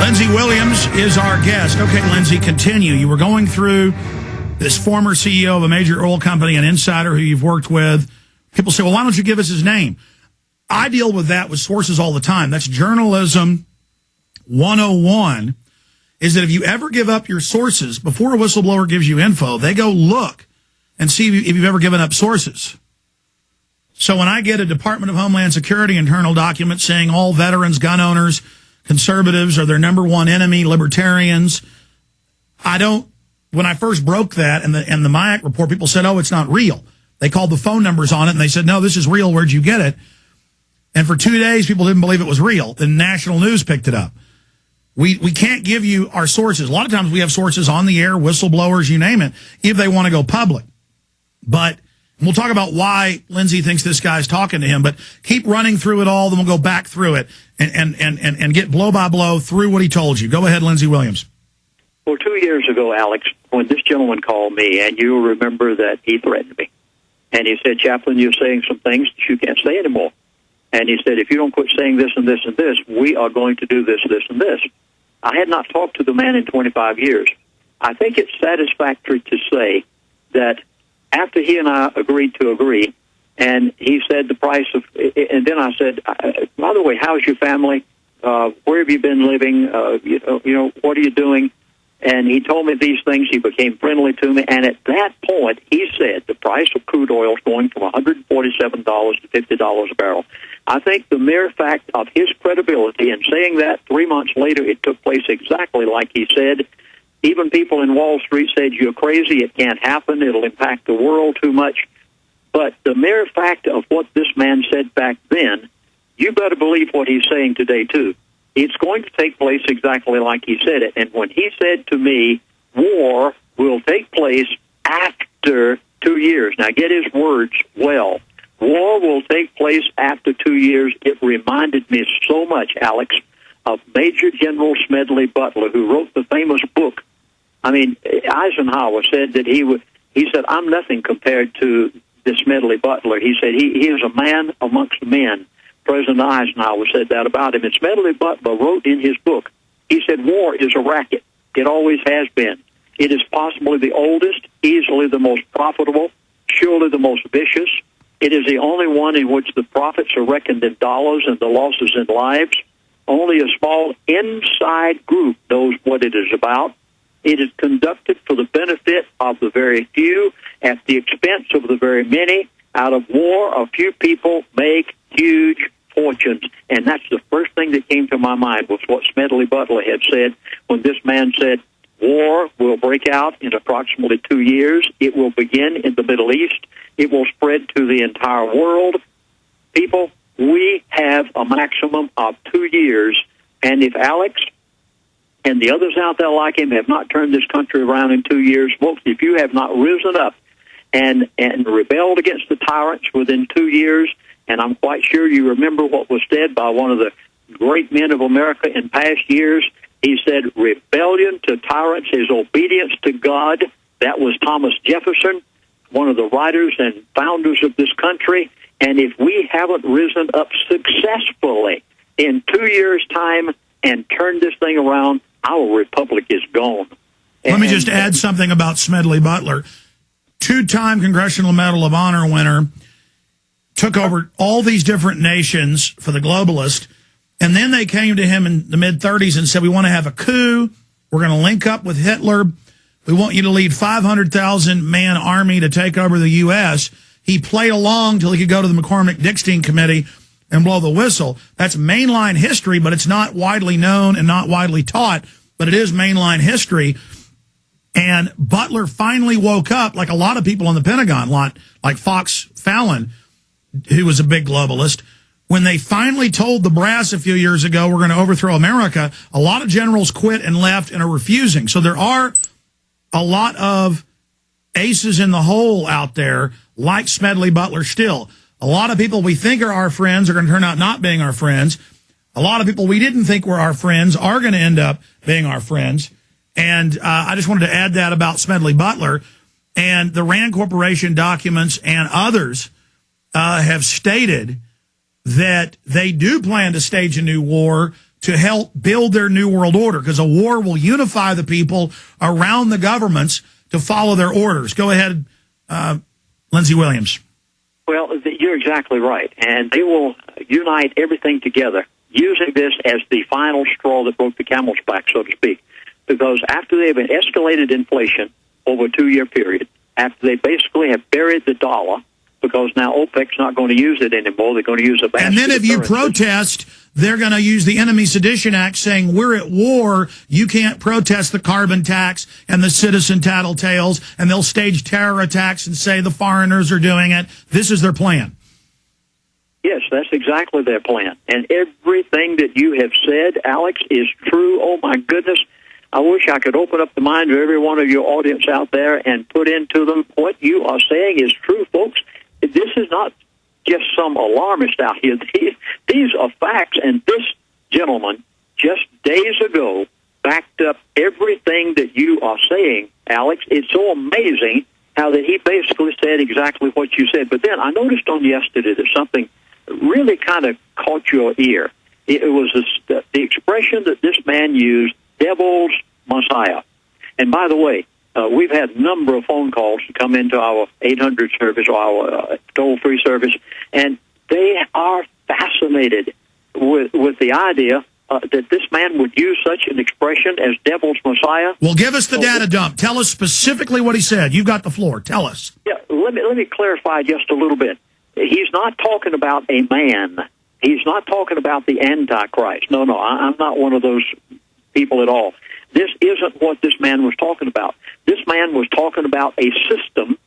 Lindsey Williams is our guest. Okay, Lindsey, continue. You were going through this former CEO of a major oil company, an insider who you've worked with. People say, well, why don't you give us his name? I deal with that with sources all the time. That's journalism 101, is that if you ever give up your sources, before a whistleblower gives you info, they go look and see if you've ever given up sources. So when I get a Department of Homeland Security internal document saying all veterans, gun owners, conservatives are their number one enemy, libertarians, when I first broke that and the MIAC report, people said, oh, it's not real. They called the phone numbers on it and they said, no, this is real. Where'd you get it? And for 2 days, people didn't believe it was real. Then national news picked it up. We can't give you our sources. A lot of times we have sources on the air, whistleblowers, you name it, if they want to go public. But we'll talk about why Lindsey thinks this guy's talking to him, but keep running through it all, then we'll go back through it and get blow by blow through what he told you. Go ahead, Lindsey Williams. Well, 2 years ago, Alex, when this gentleman called me, and you'll remember that he threatened me. And he said, Chaplain, you're saying some things that you can't say anymore. And he said, if you don't quit saying this and this and this, we are going to do this, this, and this. I had not talked to the man in 25 years. I think it's satisfactory to say that after he and I agreed to agree, and he said the price of, and then I said, by the way, how's your family? Where have you been living? What are you doing? And he told me these things. He became friendly to me. And at that point, he said the price of crude oil is going from $147 to $50 a barrel. I think the mere fact of his credibility and saying that 3 months later, it took place exactly like he said. Even people in Wall Street said, you're crazy, it can't happen, it'll impact the world too much. But the mere fact of what this man said back then, you better believe what he's saying today, too. It's going to take place exactly like he said it. And when he said to me, war will take place after 2 years. Now, get his words well. War will take place after 2 years. It reminded me so much, Alex, of Major General Smedley Butler, who wrote the famous book. I mean, Eisenhower said that he said, I'm nothing compared to this Smedley Butler. He said, he is a man amongst men. President Eisenhower said that about him. And Smedley Butler wrote in his book, he said, war is a racket. It always has been. It is possibly the oldest, easily the most profitable, surely the most vicious. It is the only one in which the profits are reckoned in dollars and the losses in lives. Only a small inside group knows what it is about. It is conducted for the benefit of the very few at the expense of the very many. Out of war, a few people make huge fortunes. And that's the first thing that came to my mind was what Smedley Butler had said when this man said, war will break out in approximately 2 years. It will begin in the Middle East. It will spread to the entire world. People, we have a maximum of 2 years. And if Alex and the others out there like him have not turned this country around in 2 years, folks, if you have not risen up and rebelled against the tyrants within 2 years, and I'm quite sure you remember what was said by one of the great men of America in past years. He said, rebellion to tyrants is obedience to God. That was Thomas Jefferson, one of the writers and founders of this country. And if we haven't risen up successfully in 2 years' time and turned this thing around, our republic is gone. Let me just add something about Smedley Butler. Two-time Congressional Medal of Honor winner, took over all these different nations for the globalists, and then they came to him in the mid-30s and said, we want to have a coup. We're going to link up with Hitler. We want you to lead 500,000-man army to take over the U.S. He played along till he could go to the McCormick-Dickstein Committee and blow the whistle. That's mainline history, but it's not widely known and not widely taught, but it is mainline history. And Butler finally woke up, like a lot of people in the Pentagon, like Fox Fallon, who was a big globalist. When they finally told the brass a few years ago, we're going to overthrow America, a lot of generals quit and left and are refusing. So there are a lot of aces in the hole out there, like Smedley Butler still. A lot of people we think are our friends are going to turn out not being our friends. A lot of people we didn't think were our friends are going to end up being our friends. And I just wanted to add that about Smedley Butler. And the Rand Corporation documents and others have stated that they do plan to stage a new war to help build their new world order, because a war will unify the people around the governments to follow their orders. Go ahead, Lindsey Williams. Well, you're exactly right. And they will unite everything together, using this as the final straw that broke the camel's back, so to speak. Because after they've escalated inflation over a 2-year period, after they basically have buried the dollar, because now OPEC's not going to use it anymore, they're going to use a basket. And then if you currency. protest, they're going to use the Enemy Sedition Act saying we're at war, you can't protest the carbon tax and the citizen tattletales, and they'll stage terror attacks and say the foreigners are doing it. This is their plan. Yes, that's exactly their plan. And everything that you have said, Alex, is true. Oh, my goodness. I wish I could open up the mind of every one of your audience out there and put into them what you are saying is true, folks. This is not just some alarmist out here. These are facts, and this gentleman just days ago backed up everything that you are saying, Alex. It's so amazing how that he basically said exactly what you said. But then I noticed on yesterday that something really kind of caught your ear. It was the expression that this man used, devil's Messiah. And by the way, we've had a number of phone calls to come into our 800 service or our toll-free service, and they are fascinated with the idea that this man would use such an expression as devil's Messiah. Well, give us the data dump. Tell us specifically what he said. You've got the floor. Tell us. Yeah, let me clarify just a little bit. He's not talking about a man. He's not talking about the Antichrist. No, I'm not one of those people at all. This isn't what this man was talking about. This man was talking about a system,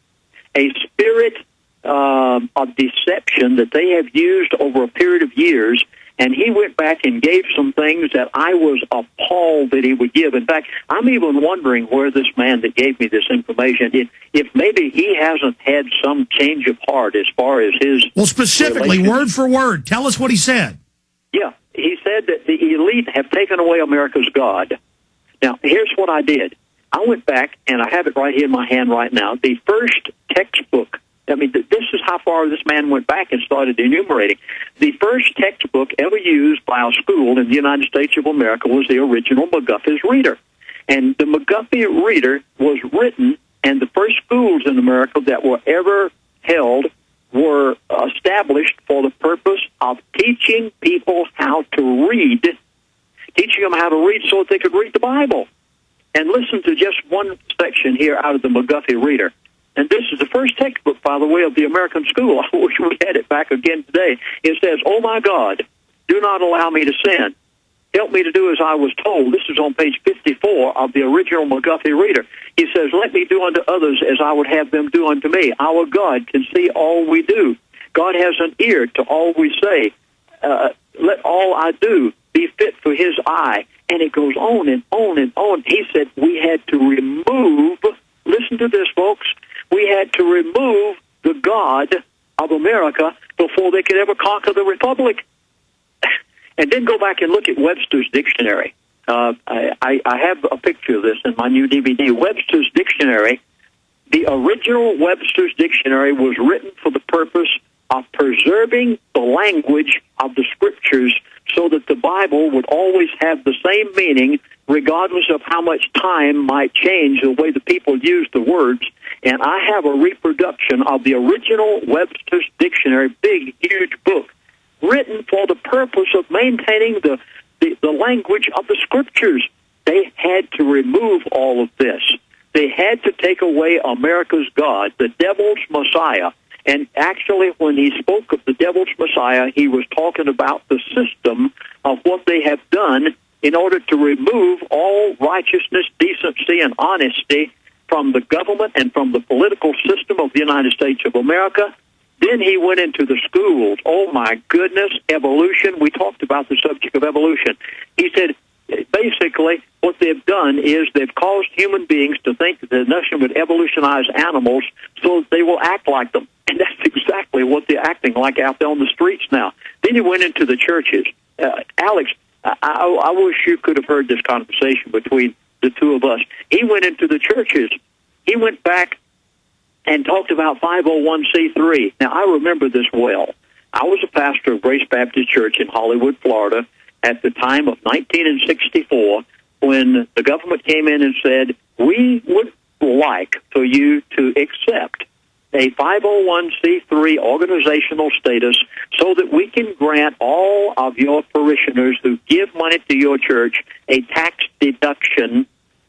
a spirit of deception that they have used over a period of years, and he went back and gave some things that I was appalled that he would give. In fact, I'm even wondering where this man that gave me this information, if maybe he hasn't had some change of heart as far as his... Well, specifically, word for word, tell us what he said. Yeah, he said that the elite have taken away America's God. Now, here's what I did. I went back, and I have it right here in my hand right now, the first textbook. I mean, this is how far this man went back and started enumerating. The first textbook ever used by a school in the United States of America was the original McGuffey's Reader. And the McGuffey Reader was written, and the first schools in America that were ever held were established for the purpose of teaching people how to read, teaching them how to read so that they could read the Bible. And listen to just one section here out of the McGuffey Reader. And this is the first textbook, by the way, of the American school. I wish we had it back again today. It says, "Oh, my God, do not allow me to sin. Help me to do as I was told." This is on page 54 of the original McGuffey Reader. He says, "Let me do unto others as I would have them do unto me. Our God can see all we do. God has an ear to all we say. Let all I do be fit for his eye." And it goes on and on and on. He said we had to remove, listen to this, folks, we had to remove the God of America before they could ever conquer the Republic. And then go back and look at Webster's Dictionary. I have a picture of this in my new DVD. Webster's Dictionary, the original Webster's Dictionary was written for the purpose of preserving the language of the Scriptures so that the Bible would always have the same meaning regardless of how much time might change the way the people use the words. And I have a reproduction of the original Webster's Dictionary, big, huge book, written for the purpose of maintaining the language of the Scriptures. They had to remove all of this. They had to take away America's God, the devil's Messiah. And actually, when he spoke of the devil's Messiah, he was talking about the system of what they have done in order to remove all righteousness, decency, and honesty from the government and from the political system of the United States of America. Then he went into the schools. Oh, my goodness, evolution. We talked about the subject of evolution. He said, basically, what they've done is they've caused human beings to think that the nation would evolutionize animals so that they will act like them. And that's exactly what they're acting like out there on the streets now. Then he went into the churches. Alex, I wish you could have heard this conversation between the two of us. He went into the churches. He went back and talked about 501c3. Now, I remember this well. I was a pastor of Grace Baptist Church in Hollywood, Florida, at the time of 1964 when the government came in and said, we would like for you to accept a 501c3 organizational status so that we can grant all of your parishioners who give money to your church a tax deduction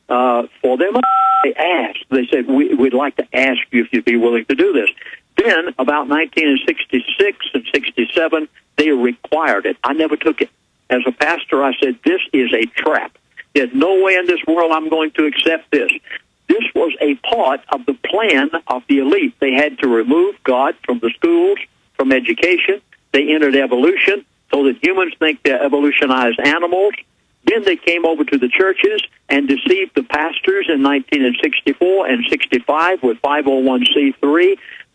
for their money. They asked. They said, we'd like to ask you if you'd be willing to do this. Then, about 1966 and 67, they required it. I never took it. As a pastor, I said, this is a trap. There's no way in this world I'm going to accept this. This was a part of the plan of the elite. They had to remove God from the schools, from education. They entered evolution so that humans think they're evolutionized animals. Then they came over to the churches and deceived the pastors in 1964 and 65 with 501c3.